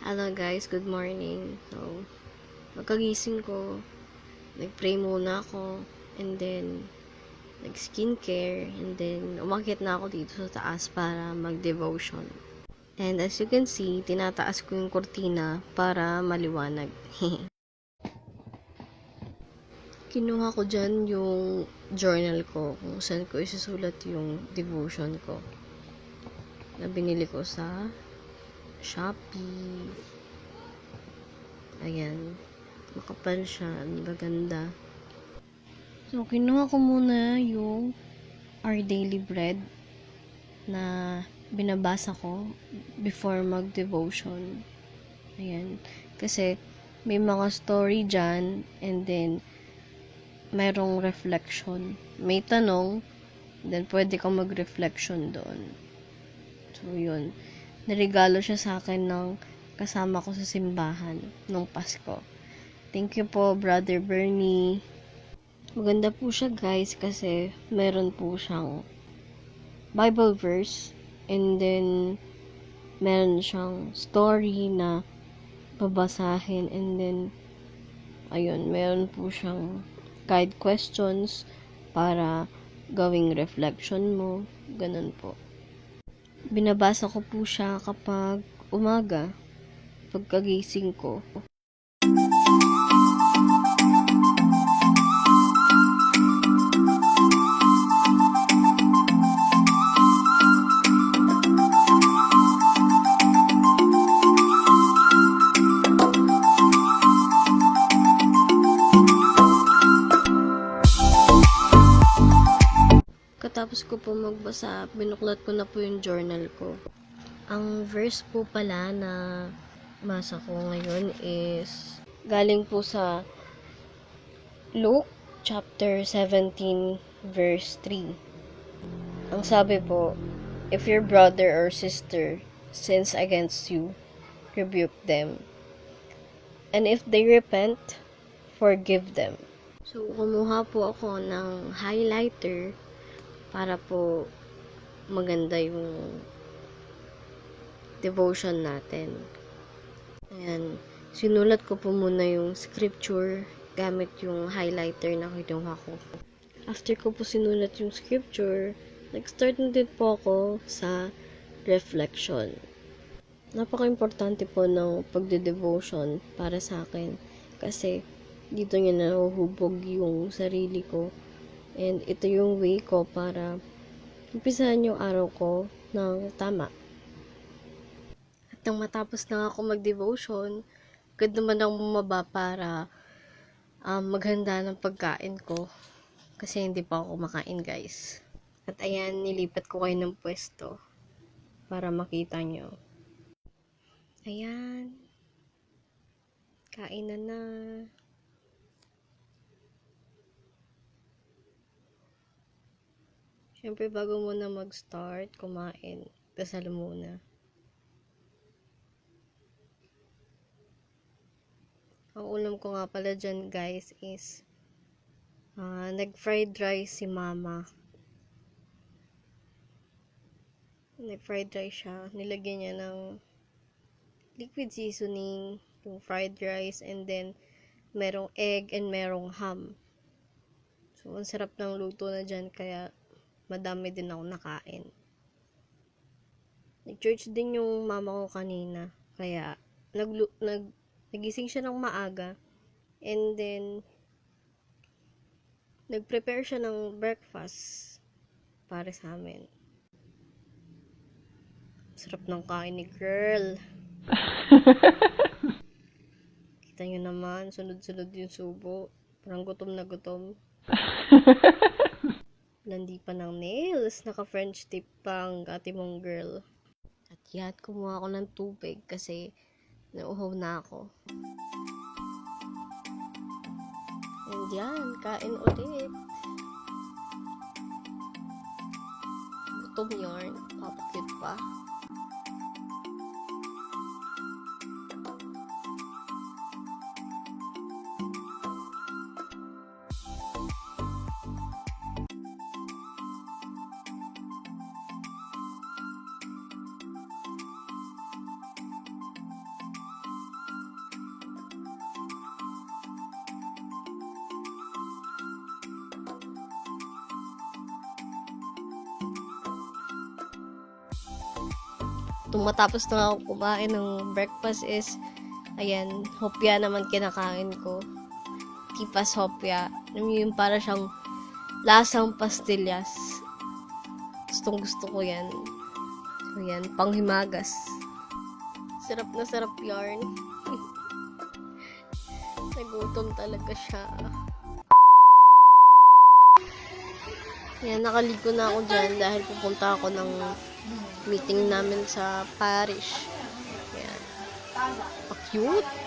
Hello guys, good morning. So, pagkagising ko, nag-pray muna ako, and then, nag-skincare, and then, umakyat na ako dito sa taas para mag-devotion. And as you can see, tinataas ko yung kurtina para maliwanag. Kinuha ko dyan yung journal ko, kung saan ko isusulat yung devotion ko. Na binili ko sa Shopee. Ayan. Makapal siya. Maganda. So, kinuha ko muna yung Our Daily Bread na binabasa ko before mag-devotion. Ayan. Kasi, may mga story dyan and then, mayroong reflection. May tanong, then pwede kang mag-reflection doon. So, yun. Narigalo siya sa akin ng kasama ko sa simbahan nung Pasko. Thank you po, Brother Bernie. Maganda po siya, guys, kasi meron po siyang Bible verse and then meron siyang story na babasahin and then ayun, meron po siyang guide questions para gawing reflection mo. Ganun po. Binabasa ko po siya kapag umaga, pagkagising ko. Katapos ko po magbasa, binuklat ko na po yung journal ko. Ang verse po pala na basa ko ngayon is galing po sa Luke chapter 17 verse 3. Ang sabi po, if your brother or sister sins against you, rebuke them. And if they repent, forgive them. So, kumuha po ako ng highlighter para po maganda yung devotion natin. Ayan. Sinulat ko po muna yung scripture gamit yung highlighter na kinuha ko. After ko po sinulat yung scripture, nag-start na din po ako sa reflection. Napaka-importante po ng pagde-devotion para sa akin kasi dito niya nahuhubog yung sarili ko. And ito yung way ko para umpisahan yung araw ko ng tama. At nang matapos na ako mag-devotion, agad naman ako bumaba para maghanda ng pagkain ko. Kasi hindi pa ako kumakain, guys. At ayan, nilipat ko kayo ng pwesto para makita nyo. Ayan. Kain na. Siyempre, bago muna mag-start, kumain, dasal muna. Ang ulam ko nga pala dyan, guys, is nag-fried rice si mama. Nag-fried rice siya. Nilagyan niya ng liquid seasoning, yung fried rice, and then merong egg and merong ham. So, ang sarap ng luto na dyan, kaya madami din ako nakain. Nag-church din yung mama ko kanina. Kaya, nagising siya ng maaga. And then, nag-prepare siya ng breakfast para sa amin. Sarap ng kain ni girl. Kita nyo naman, sunod-sunod yung subo. Parang gutom na gutom. Landi pa ng nails, naka-French tip pang ate mong girl. At yan, kumuha ako ng tubig kasi nauhaw na ako. And yan, kain ulit. Gutom yarn, papakit pa. tumatapos na ako kumain ng breakfast is, ayan, hopya naman kinakain ko. Tipas hopya. Yung para siyang lasang pastillas. Gustong gusto ko yan. So yan, panghimagas. Sarap na sarap yarn. Nagutom talaga siya. Yan, nakaligo na ako dyan dahil pupunta ako ng meeting namin sa parish. Yan. Cute.